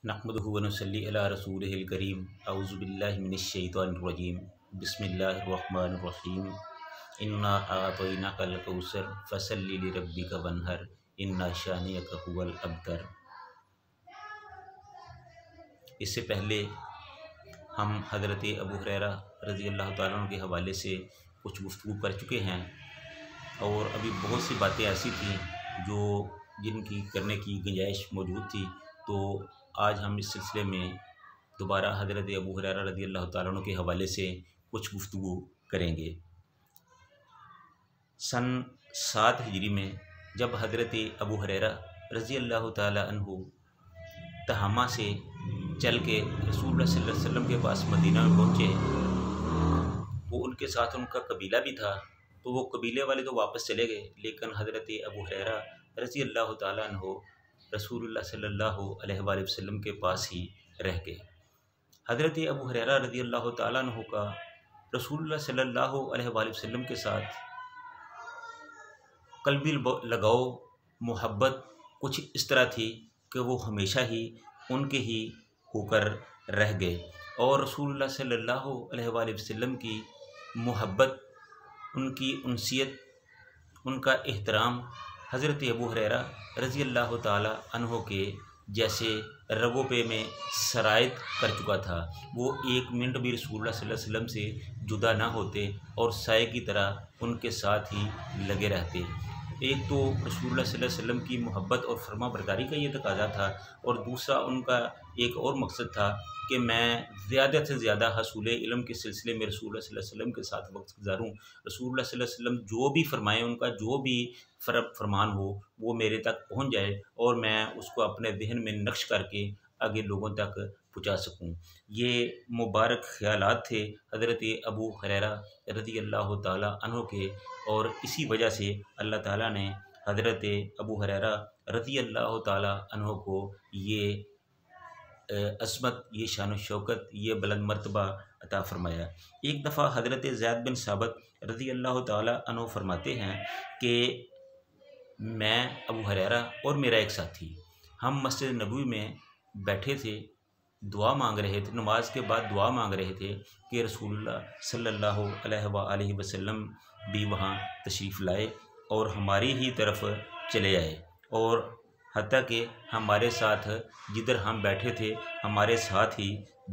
नहमदुहु व नुसल्ली अला रसूलिहिल करीम अऊज़ु बिल्लाहि मिनश शैतानिर रजीम बिस्मिल्लाहिर रहमानिर रहीम इन्ना अतैनाकल कौसर फसल्लि लिरब्बिका वन्हर इन्ना शानिअका हुवल अबतर। इससे पहले हम हज़रत अबू हुरैरा रज़ी अल्लाह तआला अन्हु के हवाले से कुछ गुफ्तगू कर चुके हैं और अभी बहुत सी बातें ऐसी थी जो जिनकी करने की गुंजाइश मौजूद थी। तो आज हम इस सिलसिले में दोबारा हज़रत अबू हुरैरा रज़ी अल्लाह तआला अन्हु के हवाले से कुछ गुफ्तगू करेंगे। सन 7 हिजरी में जब हज़रत अबू हुरैरा रज़ी अल्लाह तआला अन्हु तहामा से चल के रसूलुल्लाह सल्लल्लाहु अलैहि वसल्लम के पास मदीना में पहुँचे, वो उनके साथ उनका कबीला भी था। तो वो कबीले वाले तो वापस चले गए, लेकिन हज़रत अबू हुरैरा रज़ी अल्लाह तआला अन्हु रसूलुल्लाह सल्लल्लाहु अलैहि वसल्लम के पास ही रह गए। हज़रत अबू हुरैरा रज़ी अल्लाह तआला अन्हु का रसूलुल्लाह सल्लल्लाहु अलैहि वसल्लम के साथ कल्बी लगाव मोहब्बत कुछ इस तरह थी कि वो हमेशा ही उनके ही होकर रह गए और रसूलुल्लाह सल्लल्लाहु अलैहि वसल्लम की मोहब्बत, उनकी उनसियत, उनका एहतराम हज़रत अबू हुरैरा रज़ी अल्लाह तआला अन्हु के जैसे रगों पे में सरायत कर चुका था। वो एक मिनट भी रसूलुल्लाह सल्लल्लाहु अलैहि वसल्लम से जुदा ना होते और साए की तरह उनके साथ ही लगे रहते। एक तो रसूलुल्लाह सल्लल्लाहु अलैहि वसल्लम की मोहब्बत और फरमाबरदारी का ये तकाज़ा था और दूसरा उनका एक और मकसद था कि मैं ज़्यादा से ज़्यादा हसूल इल्म के सिलसिले में रसूलुल्लाह सल्लल्लाहु अलैहि वसल्लम के साथ वक्त गुजारूँ। रसूलुल्लाह सल्लल्लाहु अलैहि वसल्लम जो भी फरमाएँ, उनका जो भी फरमान हो वो मेरे तक पहुँच जाए और मैं उसको अपने जहन में नक्श करके आगे लोगों तक पहुँचा सकूँ। ये मुबारक ख़यालात थे हज़रत अबू हुरैरा रज़ी अल्लाह तआला अन्हु के, और इसी वजह से अल्लाह ताला ने हज़रत अबू हुरैरा रज़ी अल्लाह तआला अन्हु को ये अज़मत, ये शान शौकत, ये बुलंद मर्तबा अता फ़रमाया। एक दफ़ा हज़रत ज़ैद बिन साबित रज़ी अल्लाह तआला अन्हु फरमाते हैं कि मैं, अबू हुरैरा और मेरा एक साथी, हम मस्जिद नबवी में बैठे थे, दुआ मांग रहे थे, नमाज के बाद दुआ मांग रहे थे कि रसूलुल्लाह सल्लल्लाहु अलैहि वसल्लम भी वहाँ तशरीफ़ लाए और हमारी ही तरफ चले आए और हत्ता कि हमारे साथ जिधर हम बैठे थे हमारे साथ ही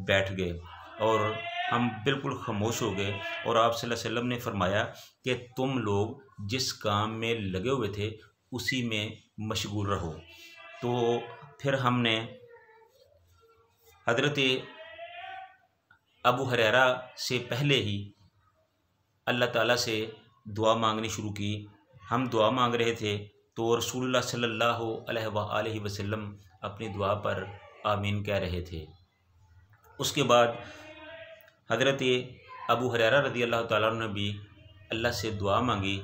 बैठ गए और हम बिल्कुल खामोश हो गए। और आप सल्लल्लाहु अलैहि वसल्लम ने फरमाया कि तुम लोग जिस काम में लगे हुए थे उसी में मशगूल रहो। तो फिर हमने हज़रत अबू हुरैरा से पहले ही अल्लाह ताला से दुआ मांगनी शुरू की। हम दुआ मांग रहे थे तो रसूलुल्लाह सल्लल्लाहु अलैहि वसल्लम अपनी दुआ पर आमीन कह रहे थे। उसके बाद हज़रत अबू हुरैरा रज़ी अल्लाह तआला अन्हु ने भी अल्लाह से दुआ मांगी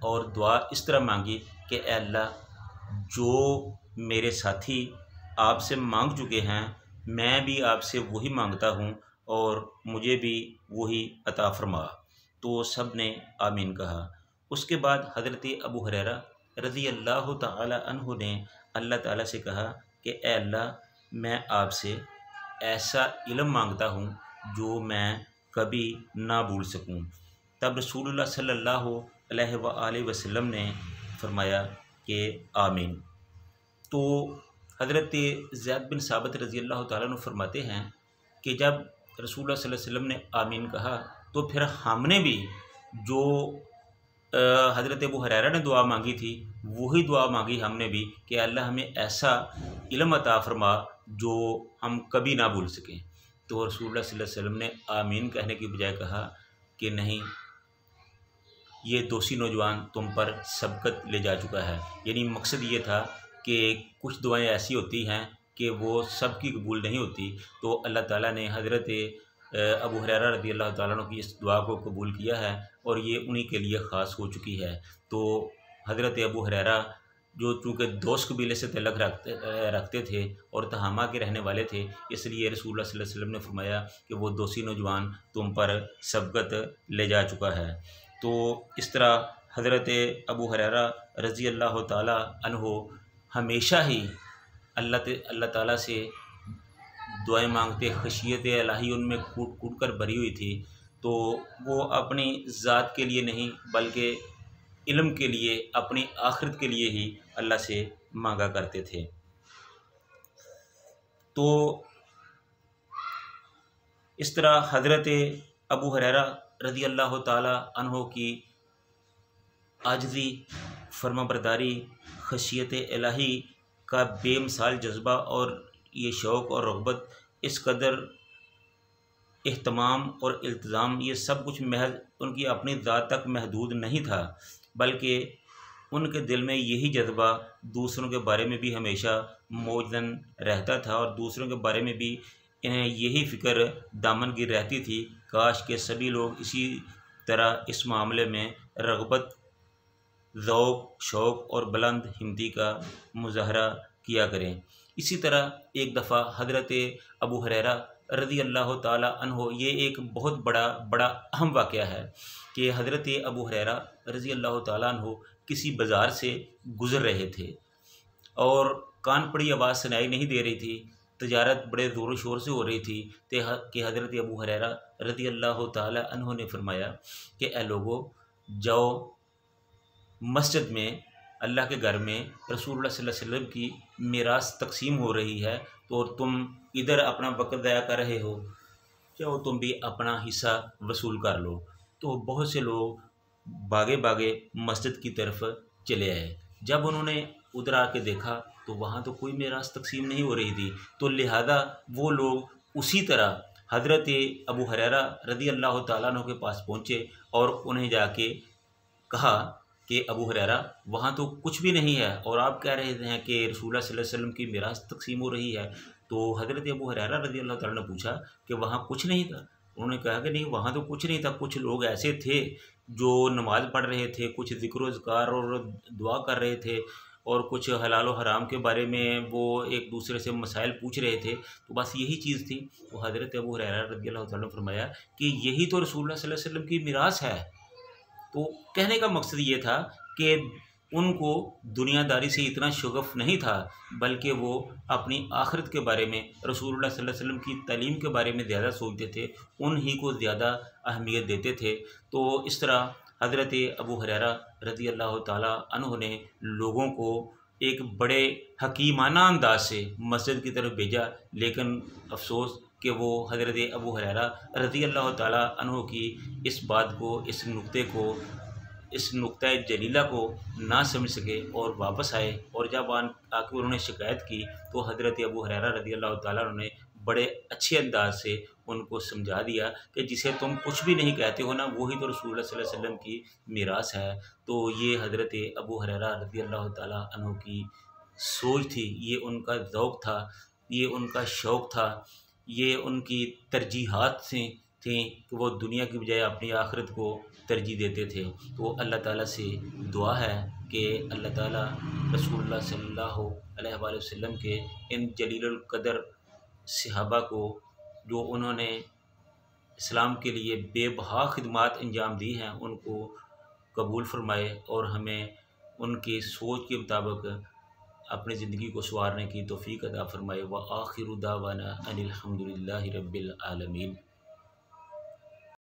और दुआ इस तरह मांगी कि ऐ अल्लाह, जो मेरे साथी आपसे मांग चुके हैं मैं भी आपसे वही मांगता हूँ और मुझे भी वही अता फरमा। तो सब ने आमीन कहा। उसके बाद हज़रत अबू हुरैरा रज़ी अल्लाह तआला अन्हु ने अल्लाह ताला से कहा कि ए अल्लाह, मैं आपसे ऐसा इल्म मांगता हूँ जो मैं कभी ना भूल सकूँ। तब रसूलुल्लाह सल्लल्लाहु अलैहि वसल्लम ने फरमाया कि आमीन। तो हज़रत ज़ैद बिन साबित रज़ी अल्लाह तआला अन्हु फरमाते हैं कि जब रसूलुल्लाह सल्लल्लाहु अलैहि वसल्लम ने आमीन कहा तो फिर हमने भी जो हज़रत अबू हुरैरा ने दुआ मांगी थी वही दुआ मांगी हमने भी कि अल्लाह हमें ऐसा इल्म अता फरमा जो हम कभी ना भूल सकें। तो रसूलुल्लाह सल्लल्लाहु अलैहि वसल्लम ने आमीन कहने की बजाय कहा कि नहीं, ये दोषी नौजवान तुम पर सबकत ले जा चुका है। यानी मकसद ये था कि कुछ दुआएं ऐसी होती हैं कि वो सबकी कबूल नहीं होती। तो अल्लाह ताला ने हज़रत अबू हुरैरा रज़ी अल्लाह तआला अन्हु की इस दुआ को कबूल किया है और ये उन्हीं के लिए ख़ास हो चुकी है। तो हज़रत अबू हुरैरा जो चूँकि दोस्त कबीले से तल्लक़ रखते थे और तहामा के रहने वाले थे, इसलिए रसूलुल्लाह सल्लल्लाहु अलैहि वसल्लम ने फरमाया कि वो दोषी नौजवान तुम पर सबकत ले जा चुका है। तो इस तरह हज़रत अबू हुरैरा रज़ी अल्लाह तआला अन्हु हमेशा ही अल्लाह ताला से दुआएं मांगते, खशियत इलाही उनमें कूट कूट कर भरी हुई थी। तो वो अपनी ज़ात के लिए नहीं बल्कि इल्म के लिए, अपनी आखिरत के लिए ही अल्लाह से मांगा करते थे। तो इस तरह हज़रत अबू हुरैरा रज़ी अल्लाह ताला अन्हो की आजिज़ी, फर्माबरदारी, खशियत इलाही का बेमिसाल जज्बा और ये शौक़ और रग़बत, इस कदर एहतमाम और इल्तिज़ाम, ये सब कुछ महज़ उनकी अपनी ज़ात तक महदूद नहीं था, बल्कि उनके दिल में यही जज्बा दूसरों के बारे में भी हमेशा मौजूद रहता था और दूसरों के बारे में भी इन्हें यही फ़िक्र दामनगी रहती थी, काश के सभी लोग इसी तरह इस मामले में रग़बत, ज़ौक़, शौक़ और बुलंद हिम्मती का मुज़ाहरा किया करें। इसी तरह एक दफ़ा हज़रत अबू हुरैरा रज़ी अल्लाह ताला अन्हो, ये एक बहुत बड़ा अहम वाक़या है कि हज़रत अबू हुरैरा रज़ी अल्लाह ताला अन्हो किसी बाज़ार से गुज़र रहे थे और कान पड़ी आवाज़ सुनाई नहीं दे रही थी, तजारत बड़े ज़ोर शोर से हो रही थी कि हज़रत अबू हुरैरा रज़ी अल्लाह ताला अन्हो ने फरमाया कि ए लोगो, जाओ मस्जिद में, अल्लाह के घर में रसूलुल्लाह सल्लल्लाहु अलैहि वसल्लम की मीरास तकसीम हो रही है, तो तुम इधर अपना वक़्त ज़ाया कर रहे हो, चाहो तुम भी अपना हिस्सा वसूल कर लो। तो बहुत से लोग भागे भागे मस्जिद की तरफ चले आए। जब उन्होंने उधर आके देखा तो वहाँ तो कोई मीरास तकसीम नहीं हो रही थी, तो लिहाजा वो लोग उसी तरह हज़रत अबू हुरैरा रज़ी अल्लाह ताला अन्हु के पास पहुँचे और उन्हें जाके कहा कि अबू हुरैरा, वहाँ तो कुछ भी नहीं है और आप कह रहे हैं कि रसूलुल्लाह सल्लल्लाहु अलैहि वसल्लम की मीरास तकसीम हो रही है। तो हज़रत अबू हुरैरा रज़ी अल्लाह ताला ने पूछा कि वहाँ कुछ नहीं था? उन्होंने कहा कि नहीं, वहाँ तो कुछ नहीं था, कुछ लोग ऐसे थे जो नमाज़ पढ़ रहे थे, कुछ ज़िक्र ज़कार और दुआ कर रहे थे और कुछ हलाल व हराम के बारे में वो एक दूसरे से मसाइल पूछ रहे थे, तो बस यही चीज़ थी। तो हज़रत अबू हुरैरा रज़ी अल्लाह ताला ने फरमाया कि यही तो रसूलुल्लाह सल्लल्लाहु अलैहि वसल्लम की मीरास है। तो कहने का मकसद ये था कि उनको दुनियादारी से इतना शगफ़ नहीं था, बल्कि वो अपनी आखिरत के बारे में, रसूलुल्लाह सल्लल्लाहु अलैहि वसल्लम की तालीम के बारे में ज़्यादा सोचते थे, उन्हीं को ज़्यादा अहमियत देते थे। तो इस तरह हज़रत अबू हुरैरा रज़ी अल्लाह ताला अन्हु ने लोगों को एक बड़े हकीमाना अंदाज से मस्जिद की तरफ भेजा, लेकिन अफसोस कि वो हज़रत अबू हुरैरा रज़ी अल्लाह ताला अन्हु की इस बात को, इस नुक्ते को, इस नुक्ता जलीला को ना समझ सके और वापस आए। और जब आके उन्होंने शिकायत की तो हज़रत अबू हुरैरा रज़ी अल्लाह ताला अन्हु ने बड़े अच्छे अंदाज से उनको समझा दिया कि जिसे तुम कुछ भी नहीं कहते हो ना, वही तो रसूलुल्लाह सल्लल्लाहु अलैहि वसल्लम की मीरास है। तो ये हज़रत अबू हुरैरा रज़ी अल्लाह ताला अन्हु की सोच थी, ये उनका ज़ौक़ था, ये उनका शौक़ था, ये उनकी तरजीहात से थी कि वो दुनिया की बजाय अपनी आखिरत को तरजीह देते थे। तो अल्लाह ताला से दुआ है कि अल्लाह ताला रसूलुल्लाह सल्लल्लाहु अलैहि वसल्लम के इन जलीलुल क़दर सहाबा को, जो उन्होंने इस्लाम के लिए बेबहा खिदमात अंजाम दी हैं, उनको कबूल फ़रमाए और हमें उनकी सोच के मुताबिक अपनी ज़िंदगी को संवारने की तौफ़ीक़ अता फ़रमाए। व आखिरु दावाना अनिल हम्दुलिल्लाहि रब्बिल आलमीन।